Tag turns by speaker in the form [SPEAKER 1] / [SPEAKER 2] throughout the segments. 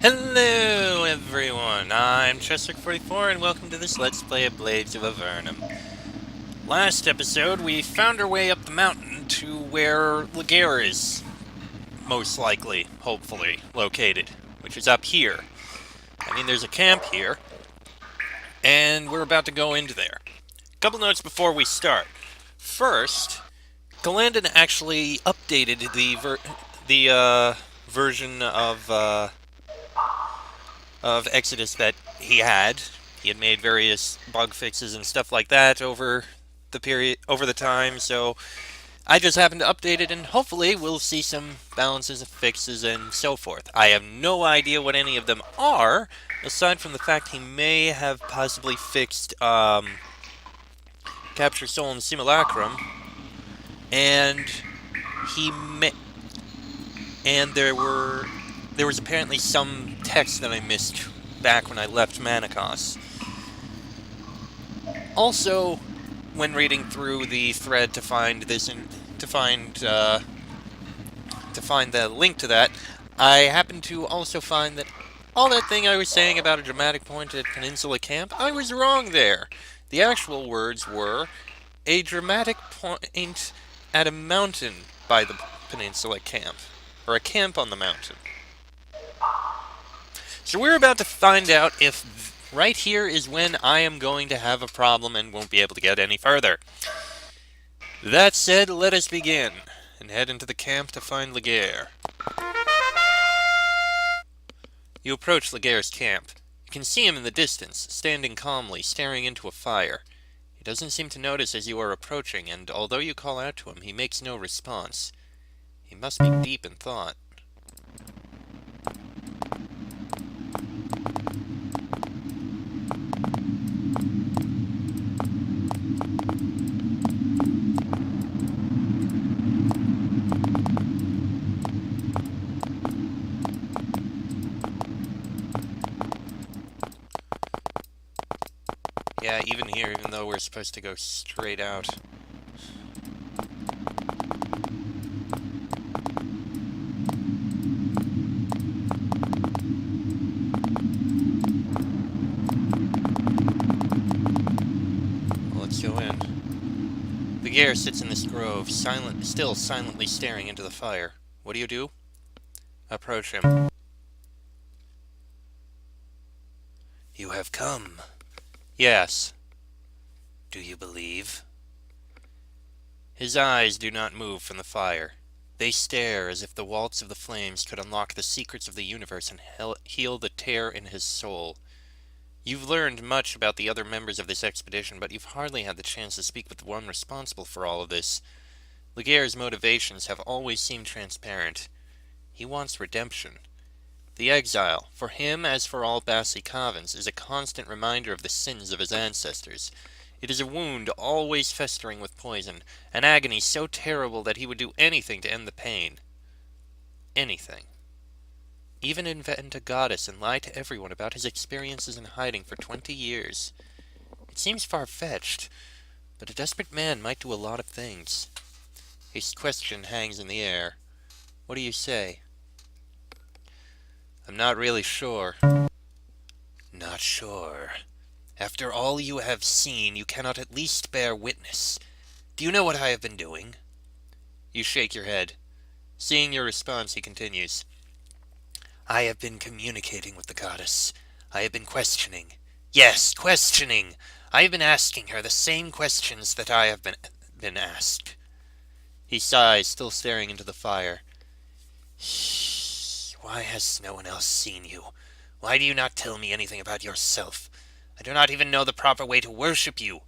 [SPEAKER 1] Hello everyone, I'm Chester44 and welcome to this Let's Play of Blades of Avernum. Last episode, we found our way up the mountain to where Laguerre is most likely, hopefully, located, which is up here. I mean, there's a camp here, and we're about to go into there. Couple notes before we start. First, Galandon actually updated the version of Exodus that he had. He had made various bug fixes and stuff like that over the time, so I just happened to update it, and hopefully we'll see some balances and fixes and so forth. I have no idea what any of them are, aside from the fact he may have possibly fixed Capture Soul and Simulacrum, and he may, and there was apparently some text that I missed back when I left Manikos. Also, when reading through the thread to find the link to that, I happened to also find that all that thing I was saying about a dramatic point at Peninsula Camp, I was wrong there. The actual words were a dramatic point at a mountain by the Peninsula Camp, or a camp on the mountain. So we're about to find out if right here is when I am going to have a problem and won't be able to get any further. That said, let us begin, and head into the camp to find Laguerre. You approach Laguerre's camp. You can see him in the distance, standing calmly, staring into a fire. He doesn't seem to notice as you are approaching, and although you call out to him, he makes no response. He must be deep in thought. Yeah, even here, even though we're supposed to go straight out. Well, let's go in. Laguerre sits in this grove, still silently staring into the fire. What do? Approach him. You have come. Yes. Do you believe? His eyes do not move from the fire. They stare as if the waltz of the flames could unlock the secrets of the universe and heal the tear in his soul. You've learned much about the other members of this expedition, but you've hardly had the chance to speak with the one responsible for all of this. Laguerre's motivations have always seemed transparent. He wants redemption. The exile, for him as for all Basicavans, is a constant reminder of the sins of his ancestors. It is a wound always festering with poison, an agony so terrible that he would do anything to end the pain. Anything. Even invent a goddess and lie to everyone about his experiences in hiding for 20 years. It seems far-fetched, but a desperate man might do a lot of things. His question hangs in the air. What do you say? I'm not really sure. Not sure. After all you have seen, you cannot at least bear witness. Do you know what I have been doing? You shake your head. Seeing your response, he continues. I have been communicating with the goddess. I have been questioning. Yes, questioning. I have been asking her the same questions that I have been asked. He sighs, still staring into the fire. Why has no one else seen you? Why do you not tell me anything about yourself? I do not even know the proper way to worship you.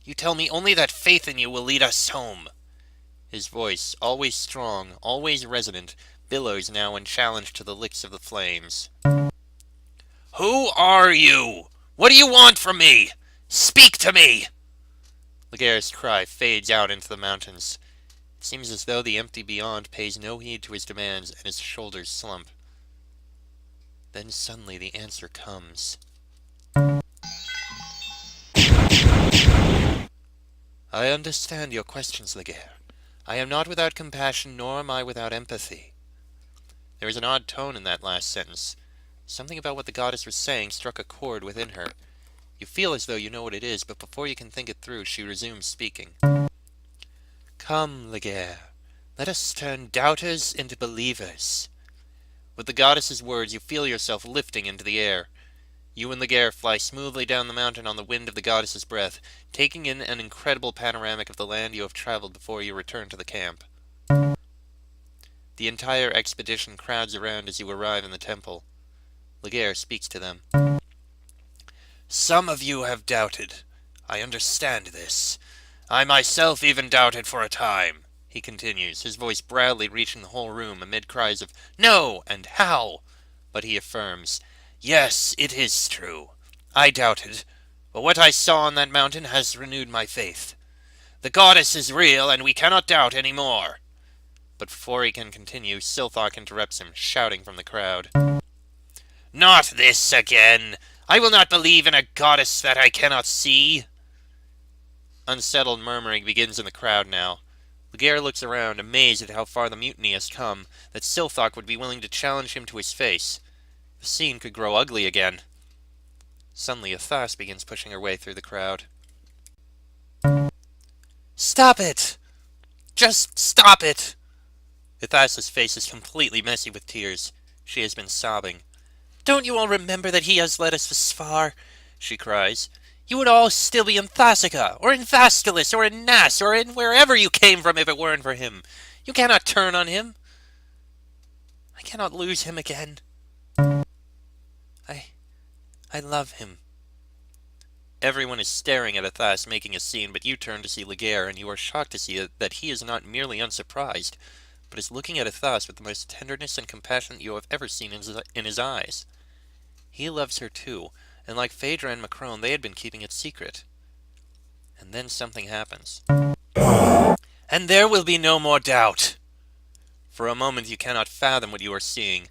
[SPEAKER 1] You tell me only that faith in you will lead us home. His voice, always strong, always resonant, billows now in challenge to the licks of the flames. Who are you? What do you want from me? Speak to me! Laguerre's cry fades out into the mountains. It seems as though the empty beyond pays no heed to his demands, and his shoulders slump. Then suddenly the answer comes. I understand your questions, Laguerre. I am not without compassion, nor am I without empathy. There is an odd tone in that last sentence. Something about what the goddess was saying struck a chord within her. You feel as though you know what it is, but before you can think it through, she resumes speaking. Come, Laguerre, let us turn doubters into believers. With the goddess's words, you feel yourself lifting into the air. You and Laguerre fly smoothly down the mountain on the wind of the goddess's breath, taking in an incredible panoramic of the land you have traveled before you return to the camp. The entire expedition crowds around as you arrive in the temple. Laguerre speaks to them. Some of you have doubted. I understand this. I myself even doubted for a time, he continues, his voice proudly reaching the whole room amid cries of "No!" and "How?" But he affirms, yes, it is true. I doubted, but what I saw on that mountain has renewed my faith. The goddess is real, and we cannot doubt any more. But before he can continue, Silthok interrupts him, shouting from the crowd. Not this again! I will not believe in a goddess that I cannot see! Unsettled murmuring begins in the crowd now. Laguerre looks around, amazed at how far the mutiny has come, that Silthok would be willing to challenge him to his face. The scene could grow ugly again. Suddenly, Athas begins pushing her way through the crowd. Stop it! Just stop it! Athas's face is completely messy with tears. She has been sobbing. Don't you all remember that he has led us this far? She cries. You would all still be in Thasica, or in Thascalis, or in Nas, or in wherever you came from if it weren't for him. You cannot turn on him. I cannot lose him again. I love him. Everyone is staring at Athas making a scene, but you turn to see Laguerre, and you are shocked to see that he is not merely unsurprised, but is looking at Athas with the most tenderness and compassion that you have ever seen in his eyes. He loves her too, and like Phaedra and Macron, they had been keeping it secret. And then something happens. And there will be no more doubt. For a moment you cannot fathom what you are seeing.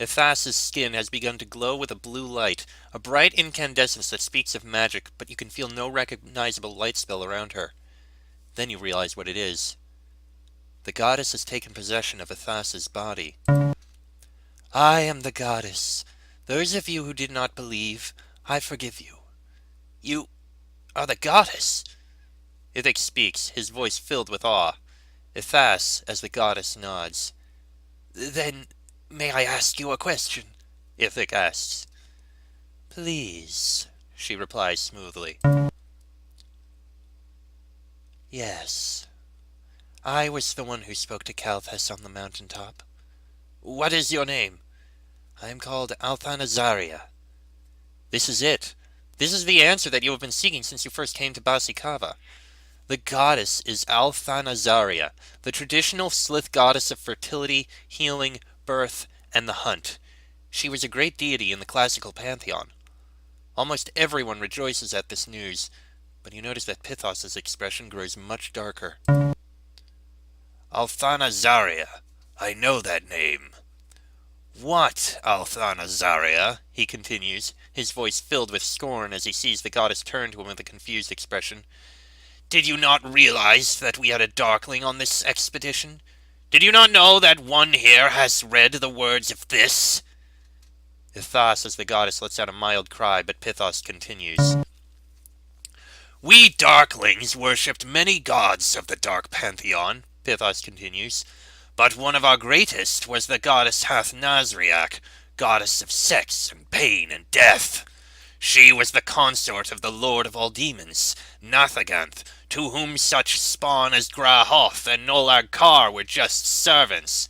[SPEAKER 1] Athas's skin has begun to glow with a blue light, a bright incandescence that speaks of magic, but you can feel no recognizable light spell around her. Then you realize what it is. The goddess has taken possession of Athas's body. I am the goddess. Those of you who did not believe, I forgive you. You are the goddess. Ithik speaks, his voice filled with awe. Athas, as the goddess, nods. Then, may I ask you a question? Ithik asks. Please, she replies smoothly. Yes. I was the one who spoke to Kalthus on the mountaintop. What is your name? I am called Althanazaria. This is it. This is the answer that you have been seeking since you first came to Basikava. The goddess is Althanazaria, the traditional Slith goddess of fertility, healing, birth, and the hunt. She was a great deity in the classical pantheon. Almost everyone rejoices at this news, but you notice that Pithos's expression grows much darker. Althanazaria. I know that name. What, Althanazaria? He continues, his voice filled with scorn as he sees the goddess turn to him with a confused expression. Did you not realize that we had a darkling on this expedition? Did you not know that one here has read the words of this? Ithas, as the goddess, lets out a mild cry, but Pithos continues. We darklings worshipped many gods of the dark pantheon, Pithos continues, but one of our greatest was the goddess Hathnazriak, goddess of sex and pain and death. She was the consort of the lord of all demons, Nathaganth, to whom such spawn as Grahoth and Nolag Kar were just servants.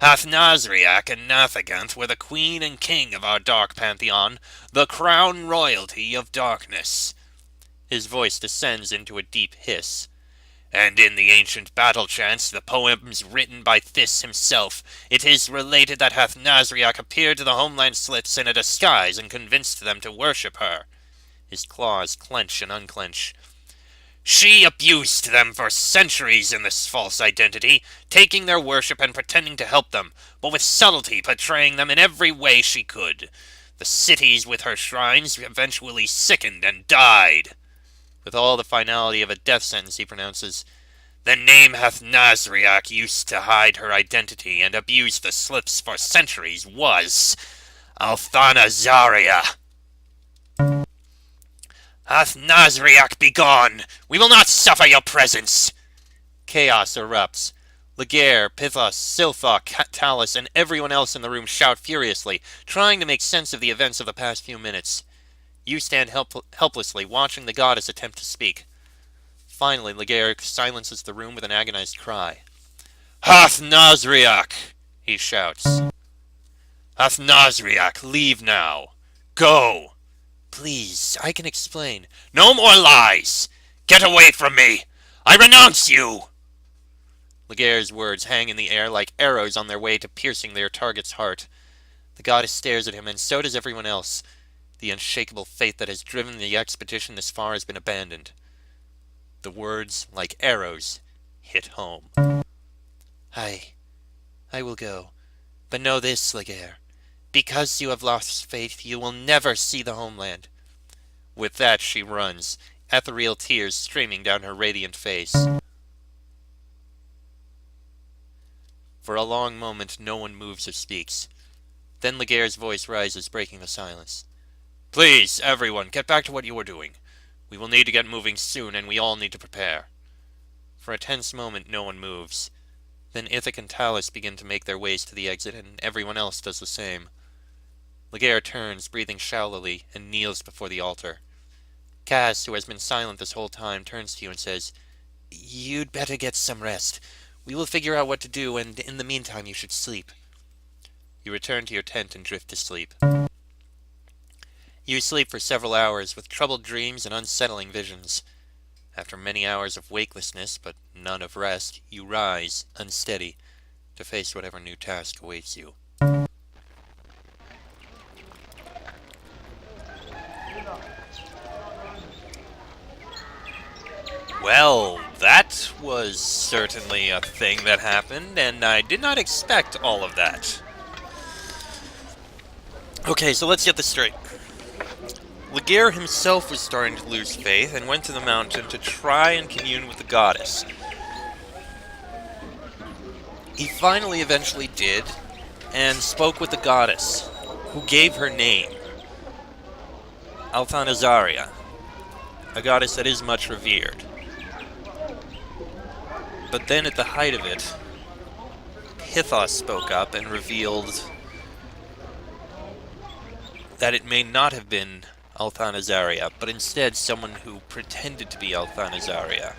[SPEAKER 1] Hathnazriak and Nathaganth were the queen and king of our dark pantheon, the crown royalty of darkness. His voice descends into a deep hiss. And in the ancient battle chants, the poems written by Thys himself, it is related that Hathnazriak appeared to the homeland Sliths in a disguise and convinced them to worship her. His claws clench and unclench. She abused them for centuries in this false identity, taking their worship and pretending to help them, but with subtlety betraying them in every way she could. The cities with her shrines eventually sickened and died. With all the finality of a death sentence, he pronounces, The name Hathnazriak used to hide her identity and abuse the Sliths for centuries was Althanazaria! Hath Nazriak begone! We will not suffer your presence! Chaos erupts. Laguerre, Pithos, Siltha, Talus, and everyone else in the room shout furiously, trying to make sense of the events of the past few minutes. You stand helplessly, watching the goddess attempt to speak. Finally, Laguerre silences the room with an agonized cry. Hath Nazriak! He shouts. Hath Nazriak, leave now! Go! Please, I can explain. No more lies! Get away from me! I renounce you! Laguerre's words hang in the air like arrows on their way to piercing their target's heart. The goddess stares at him, and so does everyone else. The unshakable faith that has driven the expedition this far has been abandoned. The words, like arrows, hit home. I will go. But know this, Laguerre. Because you have lost faith, you will never see the homeland. With that, she runs, ethereal tears streaming down her radiant face. For a long moment, no one moves or speaks. Then Laguerre's voice rises, breaking the silence. Please, everyone, get back to what you were doing. We will need to get moving soon, and we all need to prepare. For a tense moment, no one moves. Then Ithac and Talus begin to make their ways to the exit, and everyone else does the same. Laguerre turns, breathing shallowly, and kneels before the altar. Cass, who has been silent this whole time, turns to you and says, You'd better get some rest. We will figure out what to do, and in the meantime you should sleep. You return to your tent and drift to sleep. You sleep for several hours, with troubled dreams and unsettling visions. After many hours of wakelessness, but none of rest, you rise, unsteady, to face whatever new task awaits you. Well, that was certainly a thing that happened, and I did not expect all of that. Okay, so let's get this straight. Laguerre himself was starting to lose faith and went to the mountain to try and commune with the goddess. He finally eventually did, and spoke with the goddess, who gave her name, Althanazaria, a goddess that is much revered. But then at the height of it, Pithos spoke up and revealed that it may not have been Althanazaria, but instead someone who pretended to be Althanazaria.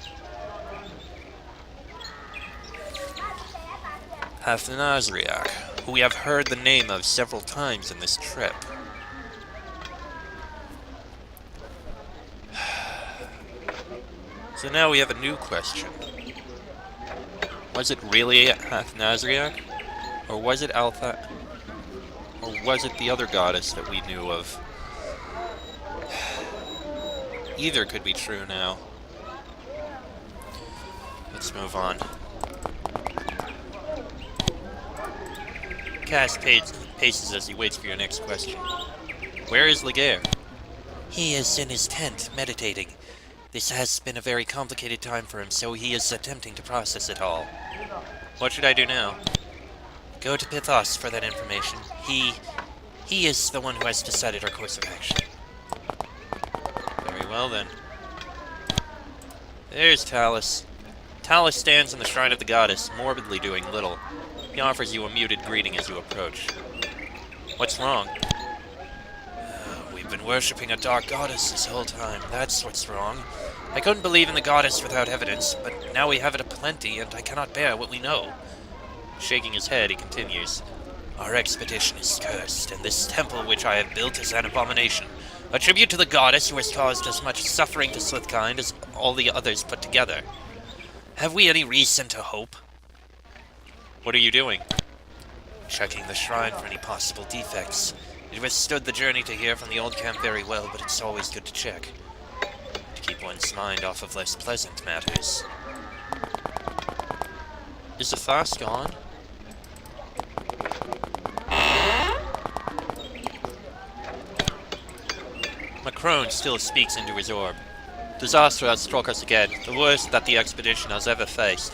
[SPEAKER 1] Athanasriach, who we have heard the name of several times in this trip. So now we have a new question. Was it really Athanasriach? Or was it Or was it the other goddess that we knew of? Either could be true now. Let's move on. Cass paces as he waits for your next question. Where is Laguerre? He is in his tent, meditating. This has been a very complicated time for him, so he is attempting to process it all. What should I do now? Go to Pithos for that information. He is the one who has decided our course of action. Very well, then. There's Talus. Talus stands in the shrine of the goddess, morbidly doing little. He offers you a muted greeting as you approach. What's wrong? We've been worshipping a dark goddess this whole time. That's what's wrong. I couldn't believe in the goddess without evidence, but now we have it aplenty, and I cannot bear what we know. Shaking his head, he continues. Our expedition is cursed, and this temple which I have built is an abomination. A tribute to the goddess who has caused as much suffering to Slithkind as all the others put together. Have we any reason to hope? What are you doing? Checking the shrine for any possible defects. It withstood the journey to here from the old camp very well, but it's always good to check. To keep one's mind off of less pleasant matters. Is the fast gone? Macron still speaks into his orb. Disaster has struck us again, the worst that the expedition has ever faced.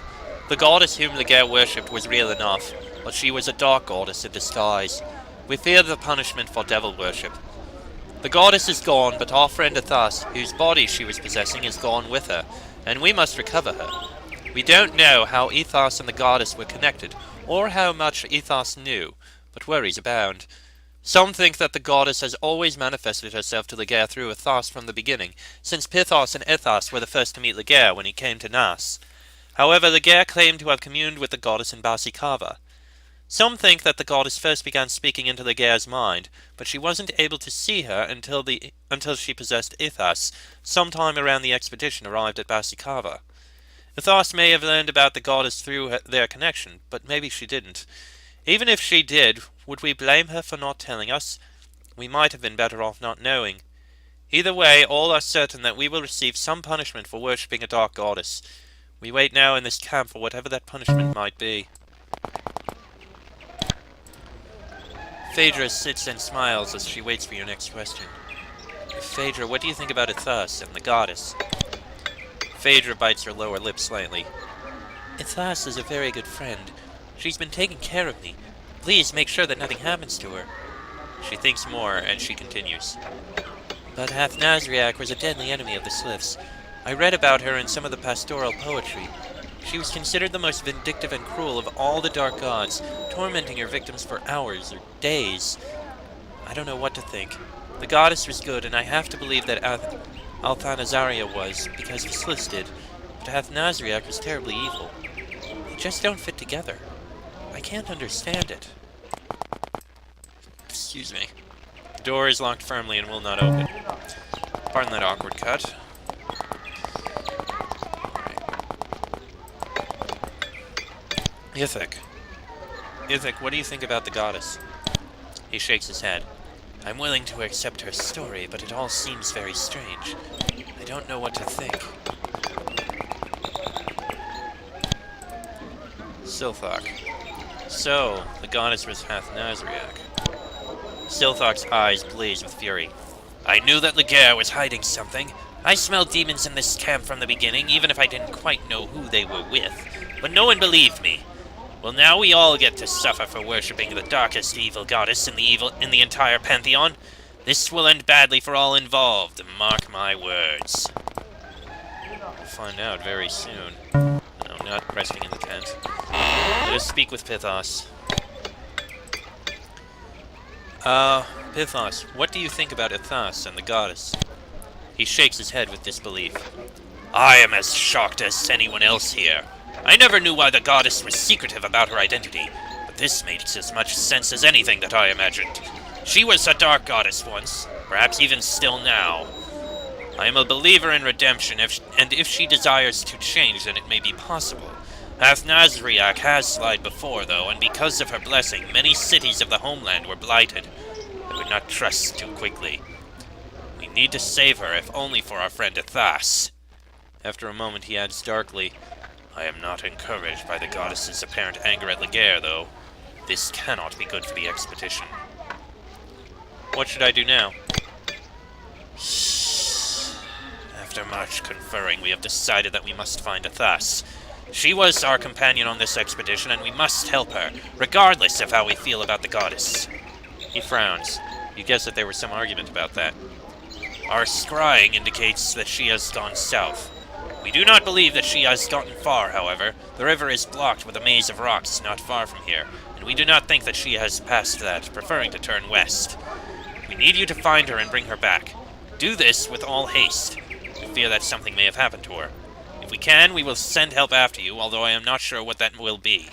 [SPEAKER 1] The goddess whom Laguerre worshipped was real enough, but she was a dark goddess in disguise. We fear the punishment for devil worship. The goddess is gone, but our friend Athas, whose body she was possessing, is gone with her, and we must recover her. We don't know how Ethos and the goddess were connected, or how much Ethos knew, but worries abound. Some think that the goddess has always manifested herself to Ligeia through Athos from the beginning, since Pythos and Ethos were the first to meet Ligeia when he came to Nas. However, Ligeia claimed to have communed with the goddess in Basikava. Some think that the goddess first began speaking into Ligeia's mind, but she wasn't able to see her until she possessed Ethos, sometime around the expedition arrived at Basikava. Ethos may have learned about the goddess through their connection, but maybe she didn't. Even if she did, would we blame her for not telling us? We might have been better off not knowing. Either way, all are certain that we will receive some punishment for worshipping a dark goddess. We wait now in this camp for whatever that punishment might be. Phaedra sits and smiles as she waits for your next question. Phaedra, what do you think about Ethos and the goddess? Phaedra bites her lower lip slightly. Ethos is a very good friend. She's been taking care of me. Please make sure that nothing happens to her. She thinks more, and she continues. But Hath-Nazriak was a deadly enemy of the Sliffs. I read about her in some of the pastoral poetry. She was considered the most vindictive and cruel of all the dark gods, tormenting her victims for hours or days. I don't know what to think. The goddess was good, and I have to believe that Althanazaria was, because the Sliffs did, but Hath-Nazriak was terribly evil. They just don't fit together. I can't understand it. Excuse me. The door is locked firmly and will not open. Pardon that awkward cut. Ithic. Ithic, what do you think about the goddess? He shakes his head. I'm willing to accept her story, but it all seems very strange. I don't know what to think. Silthok. So, the goddess was Hath-Nazriak. Silthok's eyes blaze with fury. I knew that Ligeia was hiding something. I smelled demons in this camp from the beginning, even if I didn't quite know who they were with. But no one believed me. Well, now we all get to suffer for worshipping the darkest evil goddess in the entire pantheon. This will end badly for all involved, mark my words. We'll find out very soon. No, not resting in the tent. Let us speak with Pythos. Pythos, what do you think about Ethos and the goddess? He shakes his head with disbelief. I am as shocked as anyone else here. I never knew why the goddess was secretive about her identity, but this makes as much sense as anything that I imagined. She was a dark goddess once, perhaps even still now. I am a believer in redemption, and if she desires to change, then it may be possible. Hath-Nazriak has lied before, though, and because of her blessing, many cities of the homeland were blighted. I would not trust too quickly. We need to save her, if only for our friend Ethas. After a moment, he adds darkly, I am not encouraged by the goddess's apparent anger at Ligeia, though. This cannot be good for the expedition. What should I do now? After much conferring, we have decided that we must find Ethas. She was our companion on this expedition, and we must help her, regardless of how we feel about the goddess. He frowns. You guess that there was some argument about that. Our scrying indicates that she has gone south. We do not believe that she has gotten far, however. The river is blocked with a maze of rocks not far from here, and we do not think that she has passed that, preferring to turn west. We need you to find her and bring her back. Do this with all haste. We fear that something may have happened to her. If we can, we will send help after you, although I am not sure what that will be.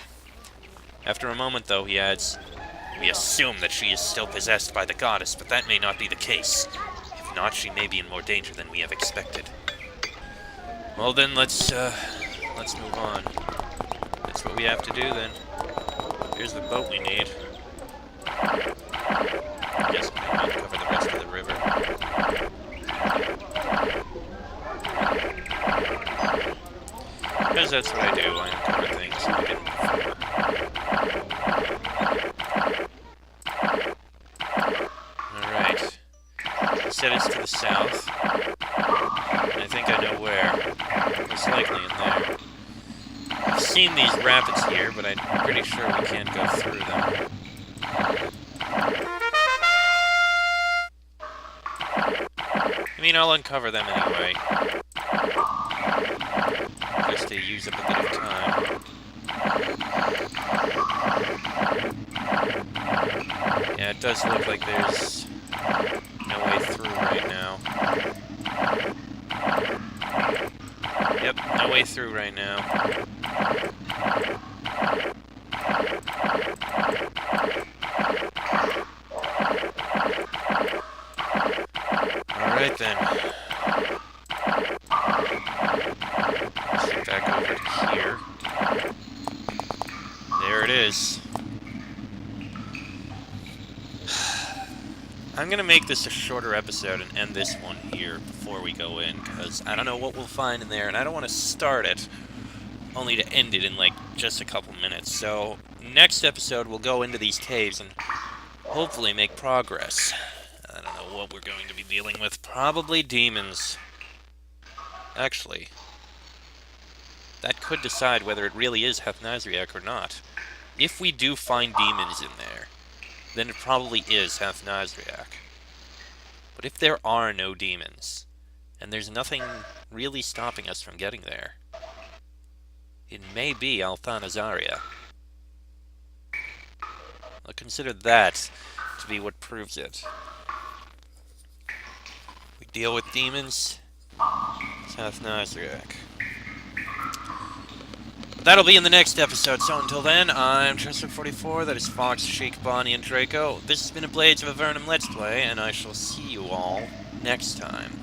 [SPEAKER 1] After a moment, though, he adds, we assume that she is still possessed by the goddess, but that may not be the case. If not, she may be in more danger than we have expected. Well then, let's move on. That's what we have to do then. Here's the boat we need. I guess we need to cover the rest of the river. Because that's what I do, I uncover things I didn't before. Alright. He said it's to the south. And I think I know where. Most likely in there. I've seen these rapids here, but I'm pretty sure we can't go through them. I mean, I'll uncover them anyway. Just to use up a bit of time. Yeah, it does look like there's no way through right now. Yep, no way through right now. Alright then. Let's get back over to here. There it is. I'm gonna make this a shorter episode and end this one here before we go in, because I don't know what we'll find in there, and I don't want to start it only to end it in, like, just a couple minutes. So, next episode we'll go into these caves and hopefully make progress. I don't know what we're going to be dealing with. Probably demons. Actually, that could decide whether it really is Hathnazriak or not. If we do find demons in there, then it probably is Hathnazriak. But if there are no demons, and there's nothing really stopping us from getting there, it may be Althanazaria. I'll consider that to be what proves it. We deal with demons, it's Hathnazriak. That'll be in the next episode, so until then, I'm Chester44, that is Fox, Sheik, Bonnie, and Draco. This has been a Blades of Avernum Let's Play, and I shall see you all next time.